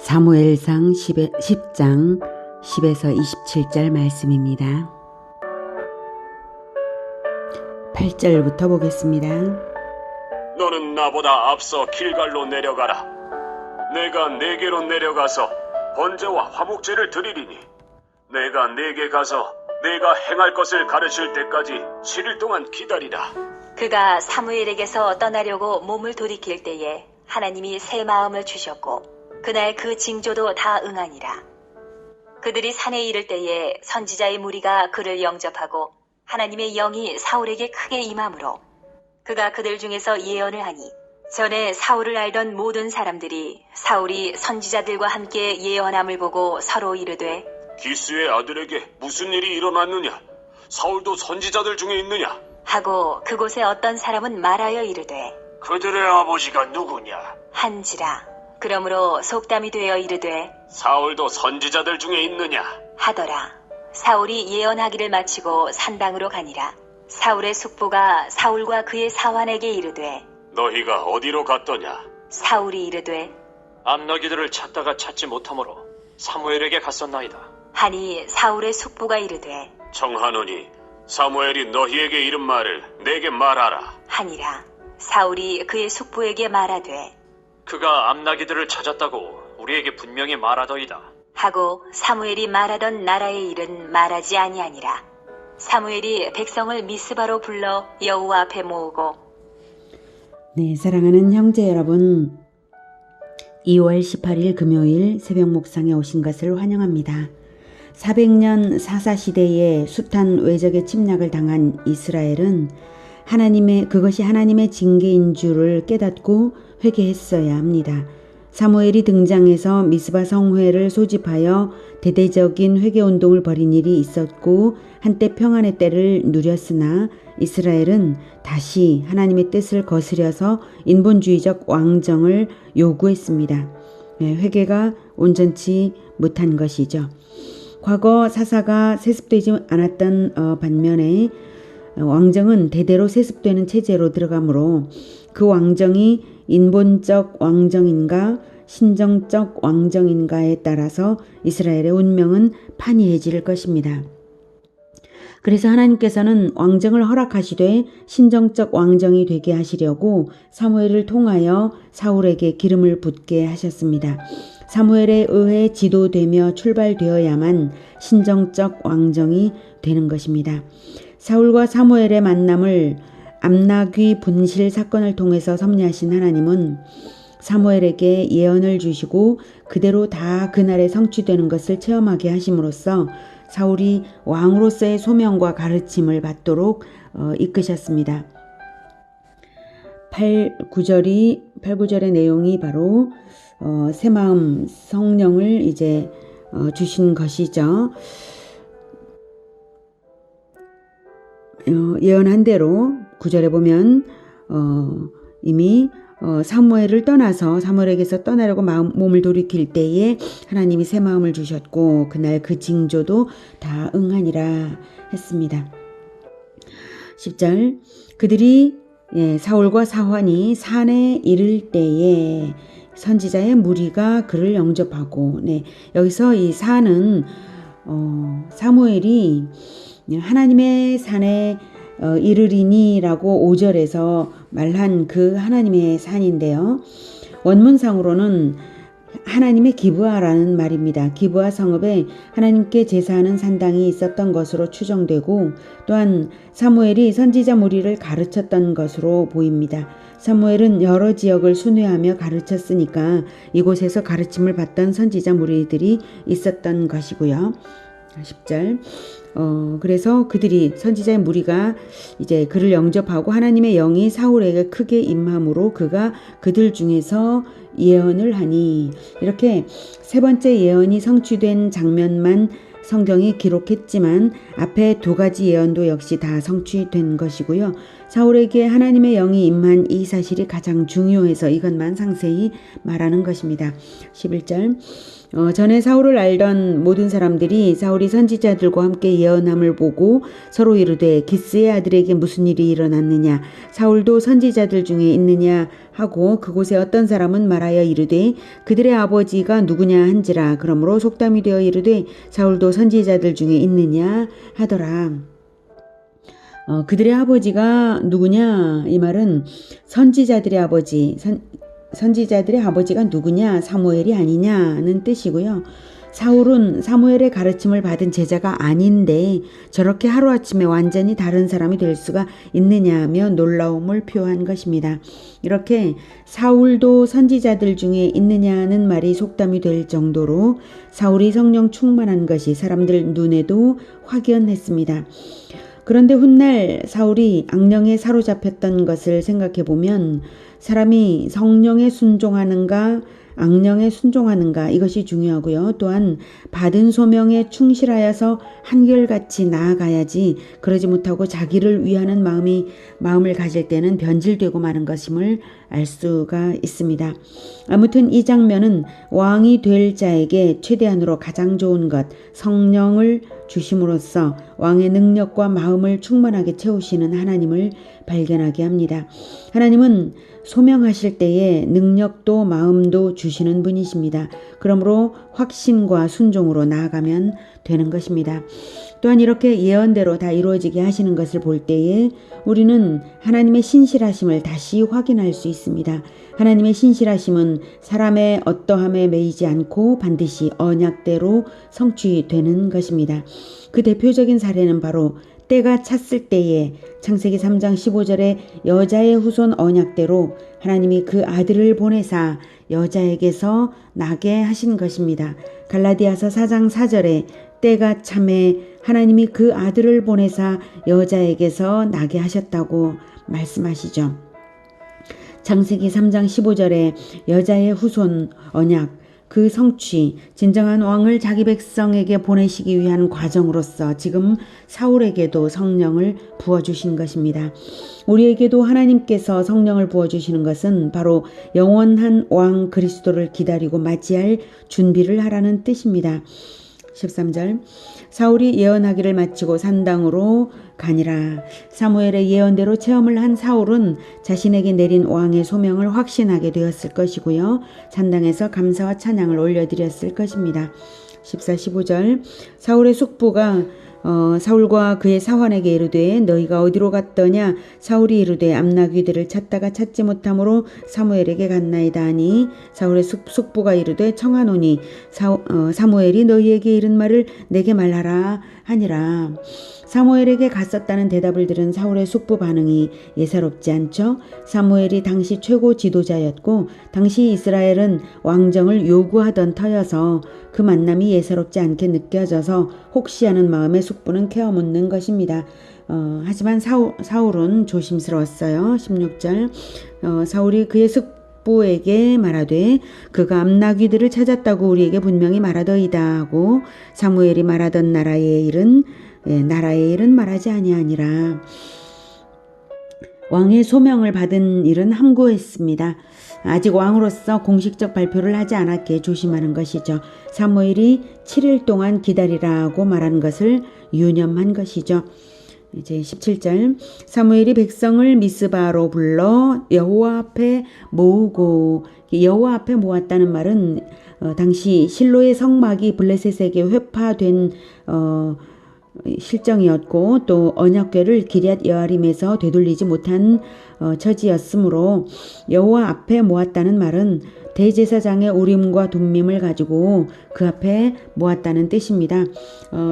사무엘상 10장 10에서 27절 말씀입니다. 8절부터 보겠습니다. 너는 나보다 앞서 길갈로 내려가라. 내가 네게로 내려가서 번제와 화목제를 드리리니 내가 네게 가서 내가 행할 것을 가르칠 때까지 7일 동안 기다리라. 그가 사무엘에게서 떠나려고 몸을 돌이킬 때에 하나님이 새 마음을 주셨고 그날 그 징조도 다 응하니라. 그들이 산에 이를 때에 선지자의 무리가 그를 영접하고 하나님의 영이 사울에게 크게 임함으로 그가 그들 중에서 예언을 하니 전에 사울을 알던 모든 사람들이 사울이 선지자들과 함께 예언함을 보고 서로 이르되 기스의 아들에게 무슨 일이 일어났느냐? 사울도 선지자들 중에 있느냐? 하고 그곳에 어떤 사람은 말하여 이르되 그들의 아버지가 누구냐? 한지라. 그러므로 속담이 되어 이르되 사울도 선지자들 중에 있느냐? 하더라. 사울이 예언하기를 마치고 산당으로 가니라. 사울의 숙부가 사울과 그의 사환에게 이르되 너희가 어디로 갔더냐? 사울이 이르되 암나기들을 찾다가 찾지 못하므로 사무엘에게 갔었나이다. 하니 사울의 숙부가 이르되 청하노니 사무엘이 너희에게 이른 말을 내게 말하라. 하니라. 사울이 그의 숙부에게 말하되 그가 암나기들을 찾았다고 우리에게 분명히 말하더이다. 하고 사무엘이 말하던 나라의 일은 말하지 아니하니라. 사무엘이 백성을 미스바로 불러 여호와 앞에 모으고 네, 사랑하는 형제 여러분, 2월 18일 금요일 새벽 목상에 오신 것을 환영합니다. 400년 사사시대에 숱한 외적의 침략을 당한 이스라엘은 그것이 하나님의 징계인 줄을 깨닫고 회개했어야 합니다. 사무엘이 등장해서 미스바 성회를 소집하여 대대적인 회개운동을 벌인 일이 있었고 한때 평안의 때를 누렸으나 이스라엘은 다시 하나님의 뜻을 거스려서 인본주의적 왕정을 요구했습니다. 회개가 온전치 못한 것이죠. 과거 사사가 세습되지 않았던 반면에 왕정은 대대로 세습되는 체제로 들어가므로 그 왕정이 인본적 왕정인가 신정적 왕정인가에 따라서 이스라엘의 운명은 판이해질 것입니다. 그래서 하나님께서는 왕정을 허락하시되 신정적 왕정이 되게 하시려고 사무엘을 통하여 사울에게 기름을 붓게 하셨습니다. 사무엘에 의해 지도되며 출발되어야만 신정적 왕정이 되는 것입니다. 사울과 사무엘의 만남을 암나귀 분실 사건을 통해서 섭리하신 하나님은 사무엘에게 예언을 주시고 그대로 다 그날에 성취되는 것을 체험하게 하심으로써 사울이 왕으로서의 소명과 가르침을 받도록 이끄셨습니다. 8, 9절의 내용이 바로 새마음 성령을 이제 주신 것이죠. 예언한 대로 9절에 보면 이미 사무엘을 떠나서 사무엘에게서 떠나려고 몸을 돌이킬 때에 하나님이 새 마음을 주셨고 그날 그 징조도 다 응하니라 했습니다. 10절 그들이 사울과 사환이 산에 이를 때에 선지자의 무리가 그를 영접하고 여기서 이 산은 사무엘이 하나님의 산에 이르리니라고 5절에서 말한 그 하나님의 산인데요. 원문상으로는 하나님의 기브아라는 말입니다. 기브아 성읍에 하나님께 제사하는 산당이 있었던 것으로 추정되고 또한 사무엘이 선지자 무리를 가르쳤던 것으로 보입니다. 사무엘은 여러 지역을 순회하며 가르쳤으니까 이곳에서 가르침을 받던 선지자 무리들이 있었던 것이고요. 10절 그래서 그들이 선지자의 무리가 이제 그를 영접하고 하나님의 영이 사울에게 크게 임함으로 그가 그들 중에서 예언을 하니 이렇게 세 번째 예언이 성취된 장면만 성경이 기록했지만 앞에 두 가지 예언도 역시 다 성취된 것이고요. 사울에게 하나님의 영이 임한 이 사실이 가장 중요해서 이것만 상세히 말하는 것입니다. 11절 전에 사울을 알던 모든 사람들이 사울이 선지자들과 함께 예언함을 보고 서로 이르되 기스의 아들에게 무슨 일이 일어났느냐 사울도 선지자들 중에 있느냐 하고 그곳에 어떤 사람은 말하여 이르되 그들의 아버지가 누구냐 한지라 그러므로 속담이 되어 이르되 사울도 선지자들 중에 있느냐 하더라. 그들의 아버지가 누구냐 이 말은 선지자들의 아버지 선지자들의 아버지가 누구냐 사무엘이 아니냐는 뜻이고요. 사울은 사무엘의 가르침을 받은 제자가 아닌데 저렇게 하루아침에 완전히 다른 사람이 될 수가 있느냐 하며 놀라움을 표한 것입니다. 이렇게 사울도 선지자들 중에 있느냐는 말이 속담이 될 정도로 사울이 성령 충만한 것이 사람들 눈에도 확연했습니다. 그런데 훗날 사울이 악령에 사로잡혔던 것을 생각해 보면 사람이 성령에 순종하는가 악령에 순종하는가 이것이 중요하고요. 또한 받은 소명에 충실하여서 한결같이 나아가야지 그러지 못하고 자기를 위하는 마음을 가질 때는 변질되고 마는 것임을 알 수가 있습니다. 아무튼 이 장면은 왕이 될 자에게 최대한으로 가장 좋은 것 성령을 주심으로써 왕의 능력과 마음을 충만하게 채우시는 하나님을 발견하게 합니다. 하나님은 소명하실 때에 능력도 마음도 주시는 분이십니다. 그러므로 확신과 순종으로 나아가면 되는 것입니다. 또한 이렇게 예언대로 다 이루어지게 하시는 것을 볼 때에 우리는 하나님의 신실하심을 다시 확인할 수 있습니다. 하나님의 신실하심은 사람의 어떠함에 매이지 않고 반드시 언약대로 성취되는 것입니다. 그 대표적인 사례는 바로 때가 찼을 때에 창세기 3장 15절에 여자의 후손 언약대로 하나님이 그 아들을 보내사 여자에게서 나게 하신 것입니다. 갈라디아서 4장 4절에 때가 참에 하나님이 그 아들을 보내사 여자에게서 나게 하셨다고 말씀하시죠. 창세기 3장 15절에 여자의 후손 언약 그 성취, 진정한 왕을 자기 백성에게 보내시기 위한 과정으로서 지금 사울에게도 성령을 부어주신 것입니다. 우리에게도 하나님께서 성령을 부어주시는 것은 바로 영원한 왕 그리스도를 기다리고 맞이할 준비를 하라는 뜻입니다. 13절 사울이 예언하기를 마치고 산당으로 가니라. 사무엘의 예언대로 체험을 한 사울은 자신에게 내린 왕의 소명을 확신하게 되었을 것이고요. 산당에서 감사와 찬양을 올려드렸을 것입니다. 14, 15절 사울의 숙부가 사울과 그의 사환에게 이르되 너희가 어디로 갔더냐 사울이 이르되 암나귀들을 찾다가 찾지 못하므로 사무엘에게 갔나이다 하니 사울의 숙부가 이르되 청하노니 사무엘이 너희에게 이른 말을 내게 말하라 하니라. 사무엘에게 갔었다는 대답을 들은 사울의 숙부 반응이 예사롭지 않죠. 사무엘이 당시 최고 지도자였고 당시 이스라엘은 왕정을 요구하던 터여서 그 만남이 예사롭지 않게 느껴져서 혹시 하는 마음에 숙부는 케어묻는 것입니다. 하지만 사울은 조심스러웠어요. 16절 사울이 그의 숙부에게 말하되 그가 암나귀들을 찾았다고 우리에게 분명히 말하더이다 하고 사무엘이 말하던 나라의 일은 말하지 아니하니라. 왕의 소명을 받은 일은 함구했습니다. 아직 왕으로서 공식적 발표를 하지 않았기에 조심하는 것이죠. 사무엘이 7일 동안 기다리라고 말한 것을 유념한 것이죠. 이제 17절 사무엘이 백성을 미스바로 불러 여호와 앞에 모으고 여호와 앞에 모았다는 말은 당시 실로의 성막이 블레셋에게 회파된 실정이었고 또 언약궤를 기럇 여아림에서 되돌리지 못한 처지였으므로 여호와 앞에 모았다는 말은 대제사장의 우림과 둠밈을 가지고 그 앞에 모았다는 뜻입니다.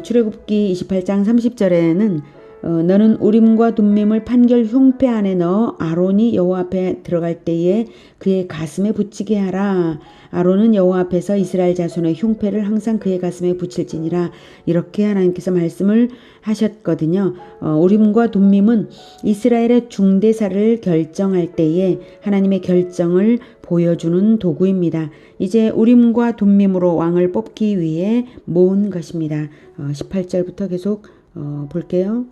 출애굽기 28장 30절에는 너는 우림과 둠밈을 판결 흉패 안에 넣어 아론이 여호와 앞에 들어갈 때에 그의 가슴에 붙이게 하라. 아론은 여호와 앞에서 이스라엘 자손의 흉패를 항상 그의 가슴에 붙일지니라. 이렇게 하나님께서 말씀을 하셨거든요. 우림과 둠밈은 이스라엘의 중대사를 결정할 때에 하나님의 결정을 보여주는 도구입니다. 이제 우림과 둠밈으로 왕을 뽑기 위해 모은 것입니다. 18절부터 계속 볼게요.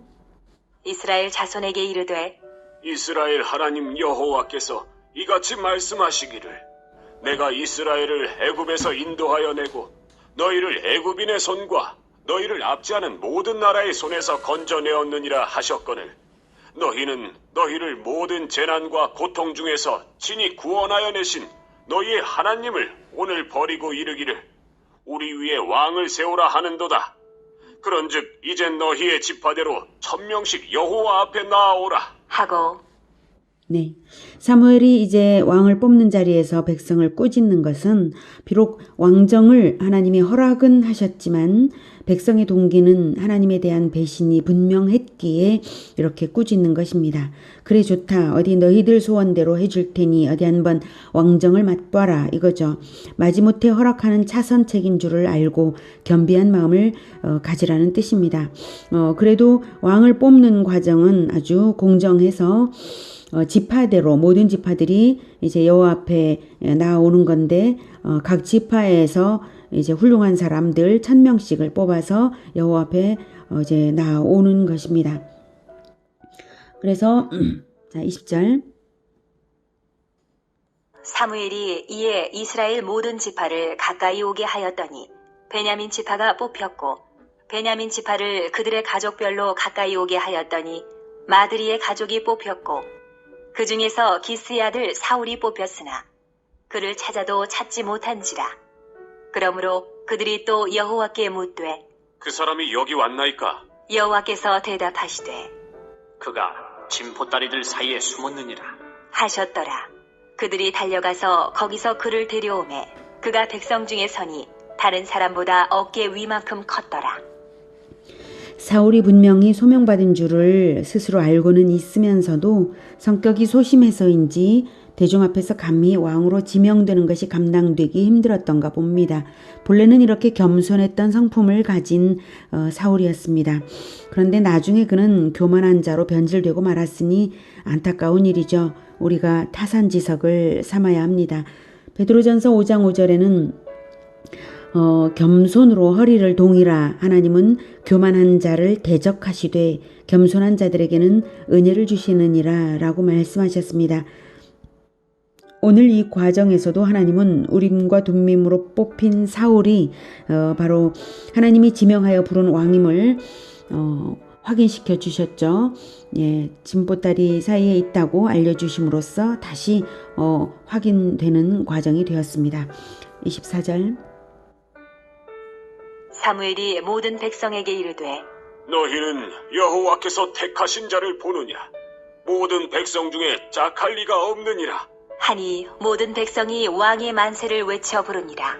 이스라엘 자손에게 이르되 이스라엘 하나님 여호와께서 이같이 말씀하시기를 내가 이스라엘을 애굽에서 인도하여 내고 너희를 애굽인의 손과 너희를 압제하는 모든 나라의 손에서 건져내었느니라 하셨거늘 너희는 너희를 모든 재난과 고통 중에서 친히 구원하여 내신 너희의 하나님을 오늘 버리고 이르기를 우리 위에 왕을 세우라 하는도다. 그런즉 이제 너희의 지파대로 1000명씩 여호와 앞에 나아오라. 하고 네. 사무엘이 이제 왕을 뽑는 자리에서 백성을 꾸짖는 것은 비록 왕정을 하나님이 허락은 하셨지만 백성의 동기는 하나님에 대한 배신이 분명했기에 이렇게 꾸짖는 것입니다. 그래 좋다. 어디 너희들 소원대로 해줄 테니 어디 한번 왕정을 맛봐라 이거죠. 마지못해 허락하는 차선책인 줄을 알고 겸비한 마음을 가지라는 뜻입니다. 그래도 왕을 뽑는 과정은 아주 공정해서 지파대로 모든 지파들이 이제 여호와 앞에 나오는 건데 각 지파에서 이제 훌륭한 사람들 1000명씩을 뽑아서 여호와 앞에 이제 나오는 것입니다. 그래서 자 20절 사무엘이 이에 이스라엘 모든 지파를 가까이 오게 하였더니 베냐민 지파가 뽑혔고 베냐민 지파를 그들의 가족별로 가까이 오게 하였더니 마드리의 가족이 뽑혔고 그 중에서 기스의 아들 사울이 뽑혔으나 그를 찾아도 찾지 못한지라. 그러므로 그들이 또 여호와께 묻되 그 사람이 여기 왔나이까? 여호와께서 대답하시되 그가 진포다리들 사이에 숨었느니라. 하셨더라. 그들이 달려가서 거기서 그를 데려오매 그가 백성 중에 서니 다른 사람보다 어깨 위만큼 컸더라. 사울이 분명히 소명받은 줄을 스스로 알고는 있으면서도 성격이 소심해서인지 대중 앞에서 감히 왕으로 지명되는 것이 감당되기 힘들었던가 봅니다. 본래는 이렇게 겸손했던 성품을 가진 사울이었습니다. 그런데 나중에 그는 교만한 자로 변질되고 말았으니 안타까운 일이죠. 우리가 타산지석을 삼아야 합니다. 베드로전서 5장 5절에는 겸손으로 허리를 동이라 하나님은 교만한 자를 대적하시되 겸손한 자들에게는 은혜를 주시느니라 라고 말씀하셨습니다. 오늘 이 과정에서도 하나님은 우림과 둠밈으로 뽑힌 사울이 바로 하나님이 지명하여 부른 왕임을 확인시켜 주셨죠. 예, 진보다리 사이에 있다고 알려주심으로써 다시 확인되는 과정이 되었습니다. 24절 사무엘이 모든 백성에게 이르되 너희는 여호와께서 택하신 자를 보느냐? 모든 백성 중에 짝할 리가 없느니라. 하니 모든 백성이 왕의 만세를 외쳐 부르니라.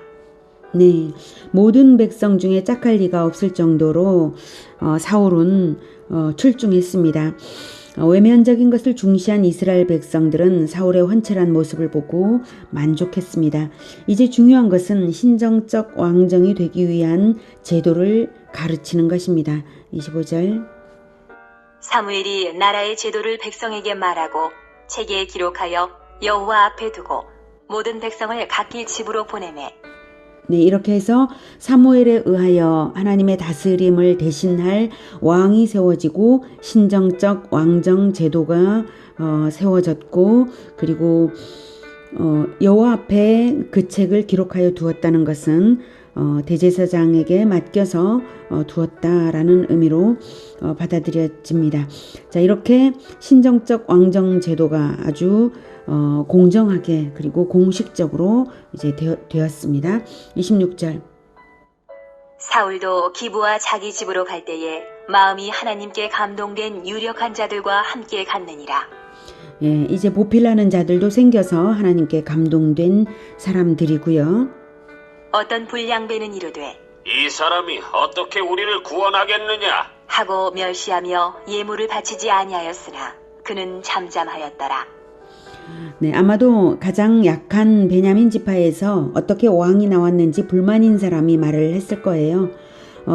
네, 모든 백성 중에 짝할 리가 없을 정도로 사울은 출중했습니다. 외면적인 것을 중시한 이스라엘 백성들은 사울의 헌칠한 모습을 보고 만족했습니다. 이제 중요한 것은 신정적 왕정이 되기 위한 제도를 가르치는 것입니다. 25절 사무엘이 나라의 제도를 백성에게 말하고 책에 기록하여 여호와 앞에 두고 모든 백성을 각기 집으로 보내매 네, 이렇게 해서 사무엘에 의하여 하나님의 다스림을 대신할 왕이 세워지고 신정적 왕정 제도가 세워졌고 그리고 여호와 앞에 그 책을 기록하여 두었다는 것은 대제사장에게 맡겨서 두었다라는 의미로 받아들여집니다. 자, 이렇게 신정적 왕정 제도가 아주 공정하게 그리고 공식적으로 이제 되었습니다. 26절 사울도 기브와 자기 집으로 갈 때에 마음이 하나님께 감동된 유력한 자들과 함께 갔느니라. 예, 이제 보필하는 자들도 생겨서 하나님께 감동된 사람들이고요. 어떤 불량배는 이르되 이 사람이 어떻게 우리를 구원하겠느냐? 하고 멸시하며 예물을 바치지 아니하였으나 그는 잠잠하였더라. 네, 아마도 가장 약한 베냐민 지파에서 어떻게 왕이 나왔는지 불만인 사람이 말을 했을 거예요.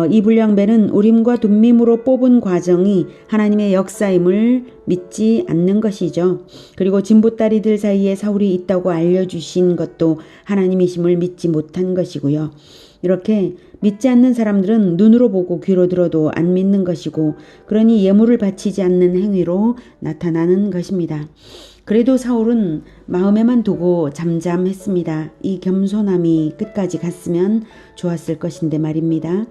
이 불량배는 우림과 둠밈으로 뽑은 과정이 하나님의 역사임을 믿지 않는 것이죠. 그리고 진보다리들 사이에 사울이 있다고 알려주신 것도 하나님이심을 믿지 못한 것이고요. 이렇게 믿지 않는 사람들은 눈으로 보고 귀로 들어도 안 믿는 것이고 그러니 예물을 바치지 않는 행위로 나타나는 것입니다. 그래도 사울은 마음에만 두고 잠잠했습니다. 이 겸손함이 끝까지 갔으면 좋았을 것인데 말입니다.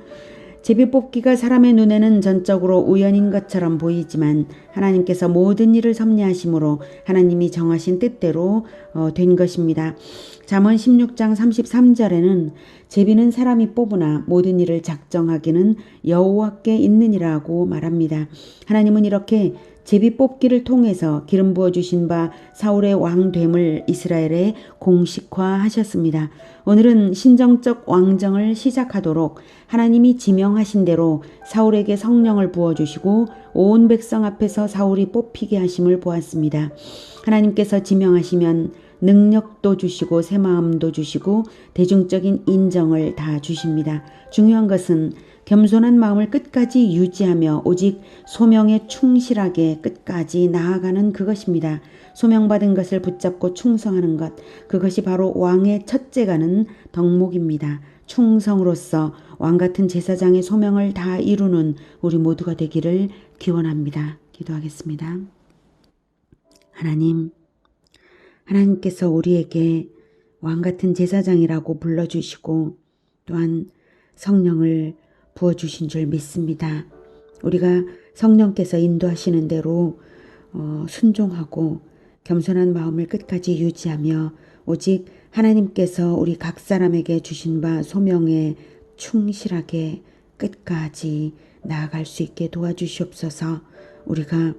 제비뽑기가 사람의 눈에는 전적으로 우연인 것처럼 보이지만 하나님께서 모든 일을 섭리하심으로 하나님이 정하신 뜻대로 된 것입니다. 잠언 16장 33절에는 제비는 사람이 뽑으나 모든 일을 작정하기는 여호와께 있느니라고 말합니다. 하나님은 이렇게 제비 뽑기를 통해서 기름 부어주신 바 사울의 왕됨을 이스라엘에 공식화하셨습니다. 오늘은 신정적 왕정을 시작하도록 하나님이 지명하신 대로 사울에게 성령을 부어주시고 온 백성 앞에서 사울이 뽑히게 하심을 보았습니다. 하나님께서 지명하시면 능력도 주시고 새 마음도 주시고 대중적인 인정을 다 주십니다. 중요한 것은 겸손한 마음을 끝까지 유지하며 오직 소명에 충실하게 끝까지 나아가는 그것입니다. 소명받은 것을 붙잡고 충성하는 것, 그것이 바로 왕의 첫째가는 덕목입니다. 충성으로서 왕같은 제사장의 소명을 다 이루는 우리 모두가 되기를 기원합니다. 기도하겠습니다. 하나님께서 우리에게 왕같은 제사장이라고 불러주시고 또한 성령을 부어주신 줄 믿습니다. 우리가 성령께서 인도하시는 대로 순종하고 겸손한 마음을 끝까지 유지하며 오직 하나님께서 우리 각 사람에게 주신 바 소명에 충실하게 끝까지 나아갈 수 있게 도와주시옵소서. 우리가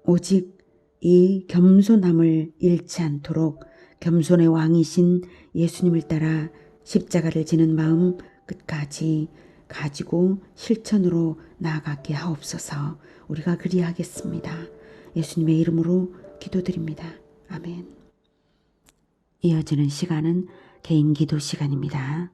오직 이 겸손함을 잃지 않도록 겸손의 왕이신 예수님을 따라 십자가를 지는 마음 끝까지 가지고 실천으로 나아가게 하옵소서. 우리가 그리하겠습니다. 예수님의 이름으로 기도드립니다. 아멘. 이어지는 시간은 개인 기도 시간입니다.